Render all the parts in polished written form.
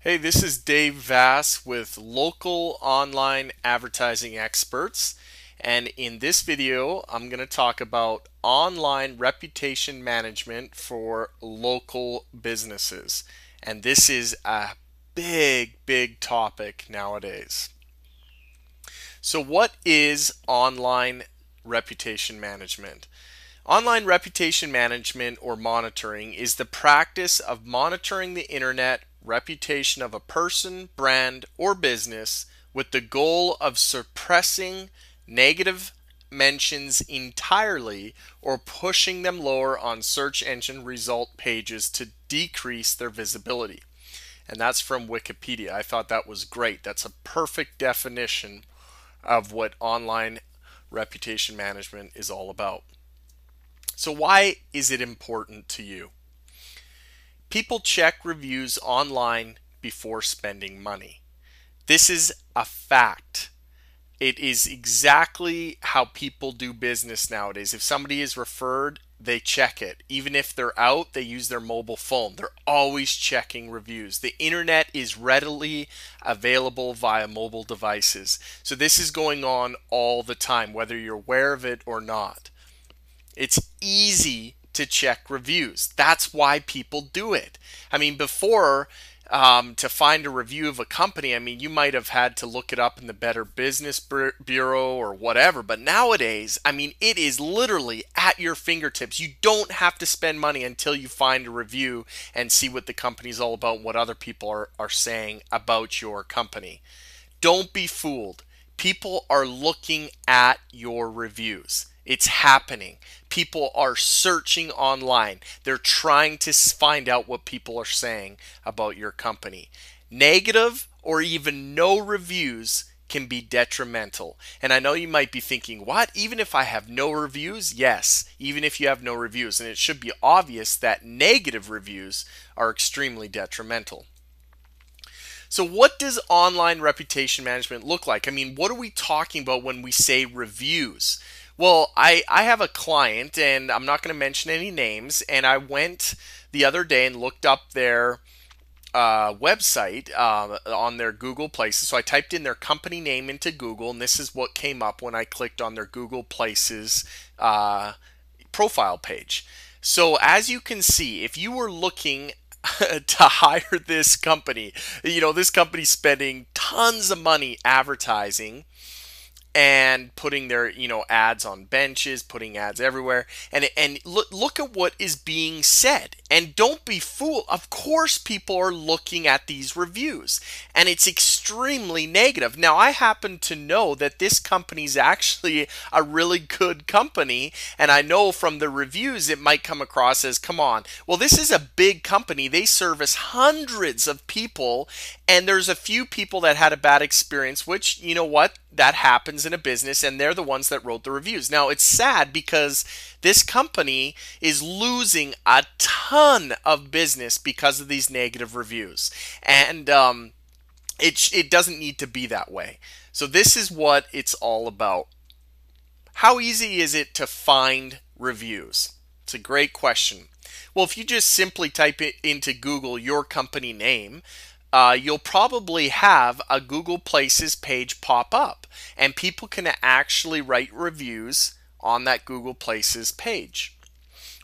Hey, this is Dave Vass with Local Online Advertising Experts. And in this video, I'm going to talk about online reputation management for local businesses. And this is a big topic nowadays. So, what is online reputation management? Online reputation management or monitoring is the practice of monitoring the internet reputation of a person, brand, or business with the goal of suppressing negative mentions entirely or pushing them lower on search engine result pages to decrease their visibility. And that's from Wikipedia. I thought that was great. That's a perfect definition of what online reputation management is all about. So, why is it important to you? People check reviews online before spending money. This is a fact. It is exactly how people do business nowadays. If somebody is referred, they check it. Even if they're out, they use their mobile phone. They're always checking reviews. The internet is readily available via mobile devices. So this is going on all the time, whether you're aware of it or not. It's easy to check reviews. That's why people do it. I mean, before, to find a review of a company, I mean, you might have had to look it up in the Better Business Bureau or whatever. But nowadays, I mean, it is literally at your fingertips. You don't have to spend money until you find a review and see what the company's all about, what other people are saying about your company. Don't be fooled. People are looking at your reviews. It's happening. People are searching online. They're trying to find out what people are saying about your company. Negative or even no reviews can be detrimental. And I know you might be thinking, what? Even if I have no reviews? Yes, even if you have no reviews. And it should be obvious that negative reviews are extremely detrimental. So, what does online reputation management look like? I mean, what are we talking about when we say reviews? Well, I have a client, and I'm not going to mention any names, and I went the other day and looked up their website on their Google Places. So I typed in their company name into Google, and this is what came up when I clicked on their Google Places profile page. So as you can see, if you were looking to hire this company, this company's spending tons of money advertising and putting their ads on benches, putting ads everywhere, and look at what is being said. And don't be fooled. Of course people are looking at these reviews, and it's extremely negative. Now, I happen to know that this company is actually a really good company, and I know from the reviews it might come across as, come on, well, this is a big company. They service hundreds of people, and there's a few people that had a bad experience, which, you know what, that happens in a business, and they're the ones that wrote the reviews. Now, it's sad because this company is losing a ton of business because of these negative reviews, and it doesn't need to be that way. So this is what it's all about. How easy is it to find reviews? It's a great question. Well, if you just simply type it into Google, your company name, you'll probably have a Google Places page pop up, and people can actually write reviews on that Google Places page.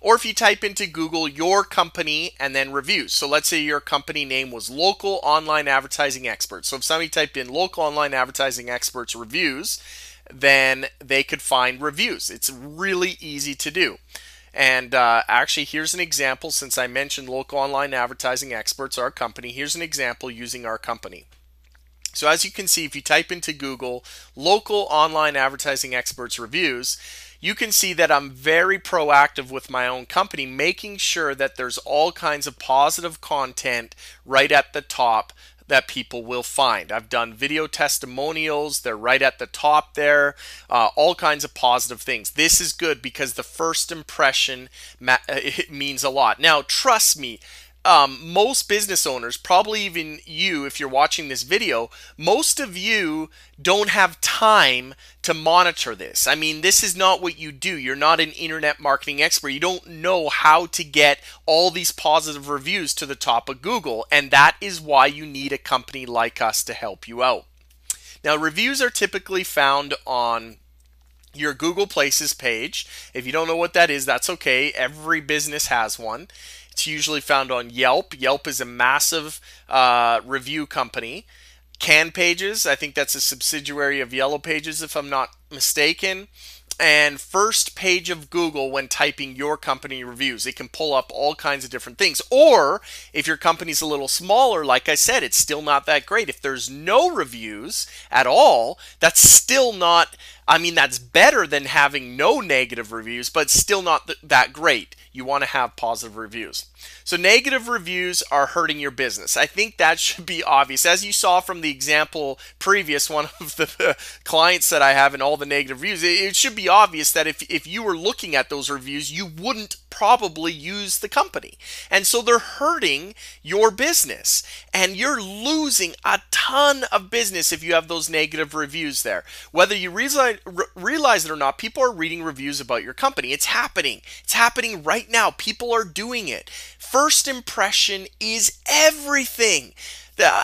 Or if you type into Google your company and then reviews. So let's say your company name was Local Online Advertising Experts. So if somebody typed in Local Online Advertising Experts reviews, then they could find reviews. It's really easy to do. And actually, here's an example. Since I mentioned Local Online Advertising Experts, our company, here's an example using our company. So as you can see, if you type into Google Local Online Advertising Experts reviews, you can see that I'm very proactive with my own company, making sure that there's all kinds of positive content right at the top that people will find. I've done video testimonials. They're right at the top there. All kinds of positive things. This is good because the first impression it means a lot. Now, trust me, most business owners, probably even you, if you're watching this video, most of you don't have time to monitor this. I mean, this is not what you do. You're not an internet marketing expert. You don't know how to get all these positive reviews to the top of Google, and that is why you need a company like us to help you out. Now, reviews are typically found on your Google Places page. If you don't know what that is, that's okay. Every business has one. It's usually found on Yelp. Yelp is a massive review company. CanPages, I think that's a subsidiary of Yellow Pages if I'm not mistaken. And first page of Google when typing your company reviews. It can pull up all kinds of different things. Or if your company's a little smaller, like I said, it's still not that great. If there's no reviews at all, that's still not, I mean, that's better than having no negative reviews, but still not that great. You want to have positive reviews. So negative reviews are hurting your business. I think that should be obvious. As you saw from the example previous, one of the clients that I have and all the negative reviews, it should be obvious that if you were looking at those reviews, you wouldn't probably use the company. And so they're hurting your business. And you're losing a ton of business if you have those negative reviews there. Whether you realize it or not, people are reading reviews about your company. It's happening. It's happening right now. People are doing it. First impression is everything.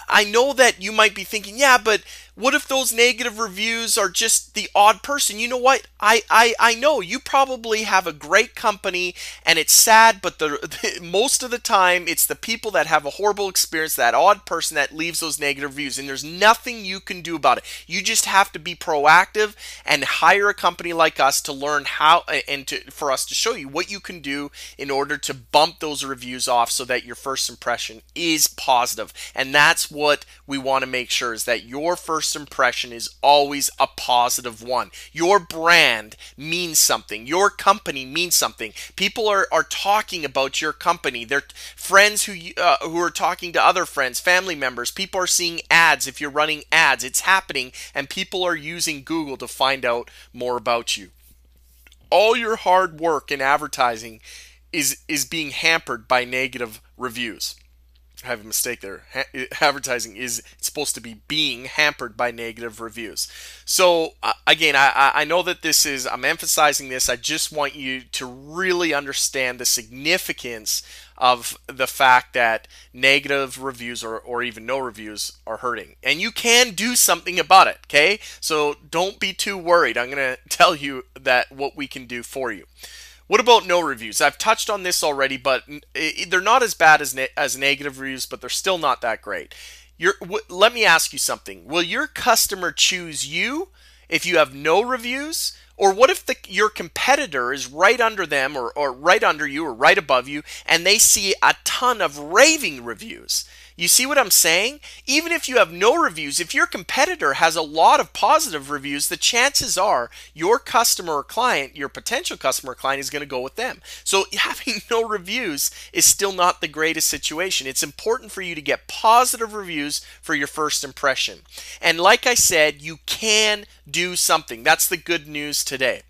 I know that you might be thinking, yeah, but what if those negative reviews are just the odd person? You know what? I know you probably have a great company and it's sad, but most of the time it's the people that have a horrible experience, that odd person that leaves those negative reviews, and there's nothing you can do about it. You just have to be proactive and hire a company like us to learn how and for us to show you what you can do in order to bump those reviews off so that your first impression is positive. And that's what we want to make sure, is that your first impression is always a positive one. Your brand means something. Your company means something. People are talking about your company. They're friends who are talking to other friends, family members. People are seeing ads. If you're running ads, it's happening, and people are using Google to find out more about you. All your hard work in advertising is being hampered by negative reviews. I have a mistake there. Advertising is supposed to be being hampered by negative reviews. So again, I know that I'm emphasizing this. I just want you to really understand the significance of the fact that negative reviews or even no reviews are hurting. And you can do something about it, okay? So don't be too worried. I'm going to tell you that what we can do for you. What about no reviews? I've touched on this already, but they're not as bad as negative reviews, but they're still not that great. Let me ask you something. Will your customer choose you if you have no reviews? Or what if your competitor is right under them or right under you or right above you, and they see a ton of raving reviews? You see what I'm saying? Even if you have no reviews, if your competitor has a lot of positive reviews, the chances are your customer or client, your potential customer or client, is going to go with them. So having no reviews is still not the greatest situation. It's important for you to get positive reviews for your first impression. And like I said, you can do something. That's the good news today.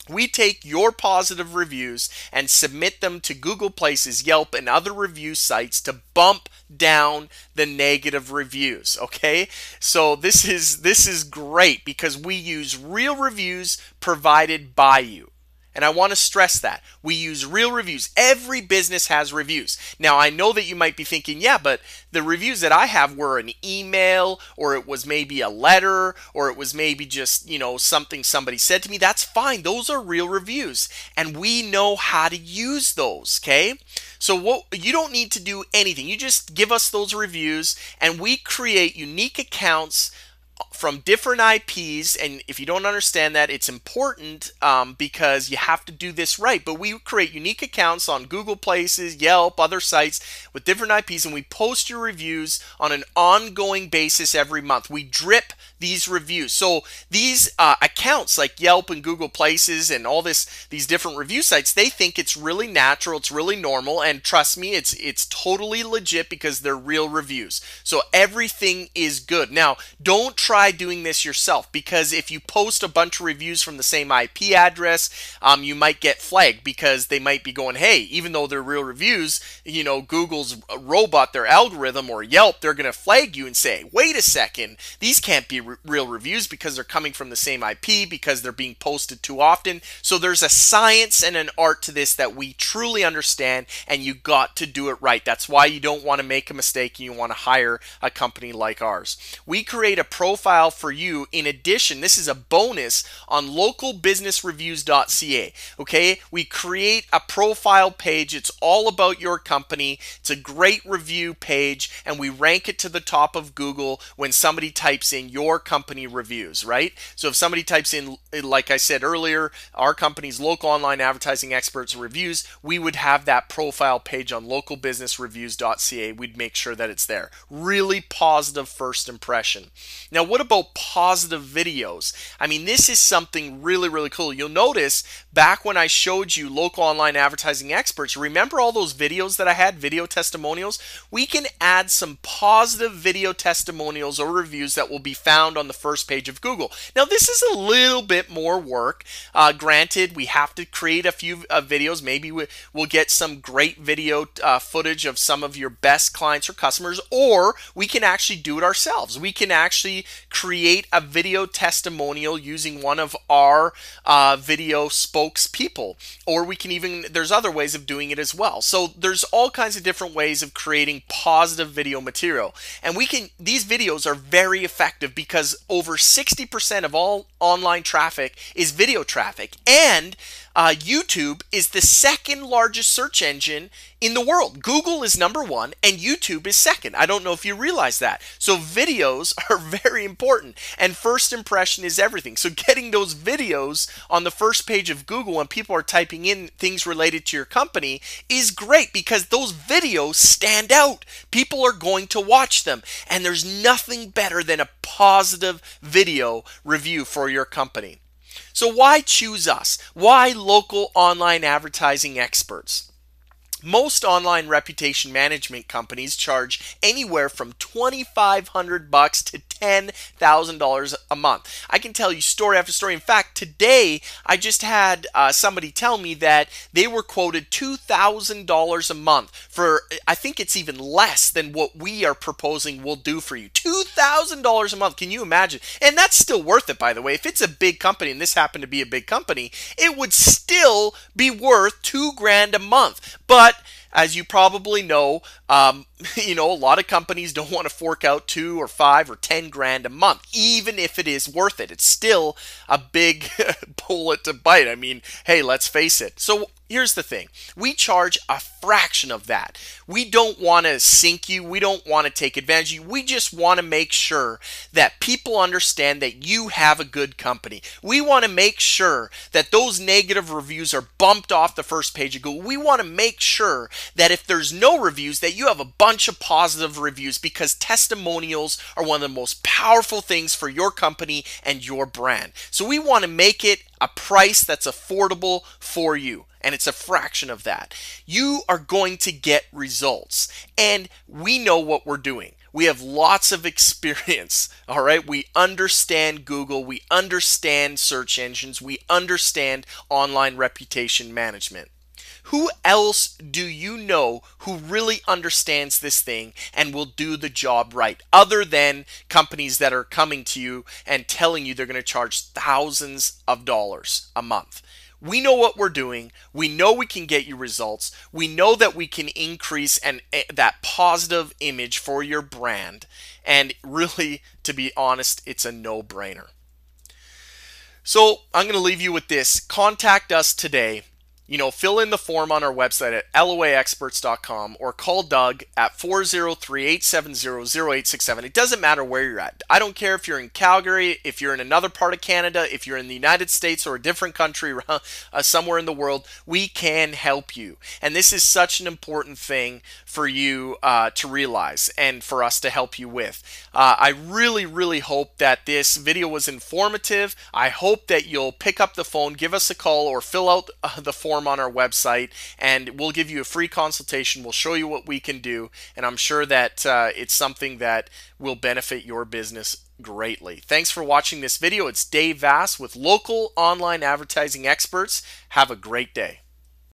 We take your positive reviews and submit them to Google Places, Yelp, and other review sites to bump down the negative reviews, okay? So this is great because we use real reviews provided by you. And I want to stress that. We use real reviews. Every business has reviews. Now, I know that you might be thinking, yeah, but the reviews that I have were an email, or it was maybe a letter, or it was maybe just, something somebody said to me. That's fine. Those are real reviews. And we know how to use those, okay? So you don't need to do anything. You just give us those reviews, and we create unique accounts from different IPs. And if you don't understand that, it's important because you have to do this right. But we create unique accounts on Google Places, Yelp, other sites with different IPs, and we post your reviews on an ongoing basis every month. We drip these reviews. So these accounts like Yelp and Google Places and all these different review sites, they think it's really natural, it's really normal, and trust me, it's totally legit because they're real reviews. So everything is good. Now, don't try doing this yourself, because if you post a bunch of reviews from the same IP address, you might get flagged because they might be going, hey, even though they're real reviews, Google's robot, their algorithm, or Yelp, they're going to flag you and say, wait a second, these can't be real reviews because they're coming from the same IP, because they're being posted too often. So there's a science and an art to this that we truly understand, and you got to do it right. That's why you don't want to make a mistake, and you want to hire a company like ours. We create a profile for you. In addition, this is a bonus on localbusinessreviews.ca. Okay, we create a profile page. It's all about your company. It's a great review page, and we rank it to the top of Google when somebody types in your company reviews, right? So if somebody types in, like I said earlier, our company's local online advertising experts reviews, we would have that profile page on localbusinessreviews.ca. We'd make sure that it's there. Really positive first impression. Now, what about positive videos? I mean, this is something really, really cool. You'll notice back when I showed you local online advertising experts, remember all those videos that I had, video testimonials? We can add some positive video testimonials or reviews that will be found on the first page of Google. Now, this is a little bit more work. Granted, we have to create a few videos. Maybe we'll get some great video footage of some of your best clients or customers, or we can actually do it ourselves. We can actually create a video testimonial using one of our video spokespeople, or we can even, there's other ways of doing it as well. So there's all kinds of different ways of creating positive video material, and these videos are very effective because over 60% of all online traffic is video traffic, and YouTube is the second largest search engine in the world. Google is number one and YouTube is second. I don't know if you realize that. So videos are very important, and first impression is everything. So getting those videos on the first page of Google when people are typing in things related to your company is great, because those videos stand out. People are going to watch them, and there's nothing better than a positive video review for your company. So why choose us? Why local online advertising experts? Most online reputation management companies charge anywhere from $2,500 to $10,000 a month. I can tell you story after story. In fact, today I just had somebody tell me that they were quoted $2,000 a month for, I think it's even less than what we are proposing we'll do for you. $2,000 a month. Can you imagine? And that's still worth it, by the way. If it's a big company, and this happened to be a big company, it would still be worth $2,000 a month. But as you probably know, a lot of companies don't want to fork out $2,000 or $5,000 or $10,000 a month, even if it is worth it. It's still a big bullet to bite. I mean, hey, let's face it. So here's the thing. We charge a fraction of that. We don't want to sink you. We don't want to take advantage of you. We just want to make sure that people understand that you have a good company. We want to make sure that those negative reviews are bumped off the first page of Google. We want to make sure that if there's no reviews, that you have a bunch of positive reviews, because testimonials are one of the most powerful things for your company and your brand. So we want to make it a price that's affordable for you, and it's a fraction of that. You are going to get results, and we know what we're doing. We have lots of experience, all right? We understand Google, we understand search engines, we understand online reputation management. Who else do you know who really understands this thing and will do the job right, other than companies that are coming to you and telling you they're going to charge thousands of dollars a month? We know what we're doing. We know we can get you results. We know that we can increase that positive image for your brand. And really, to be honest, it's a no-brainer. So I'm going to leave you with this. Contact us today. Fill in the form on our website at loaexperts.com, or call Doug at 403-870-0867. It doesn't matter where you're at. I don't care if you're in Calgary, if you're in another part of Canada, if you're in the United States or a different country, somewhere in the world, we can help you. And this is such an important thing for you to realize and for us to help you with. I really, really hope that this video was informative. I hope that you'll pick up the phone, give us a call, or fill out the form on our website, and we'll give you a free consultation. We'll show you what we can do, and I'm sure that it's something that will benefit your business greatly. Thanks for watching this video. It's Dave Vass with Local Online Advertising Experts. Have a great day.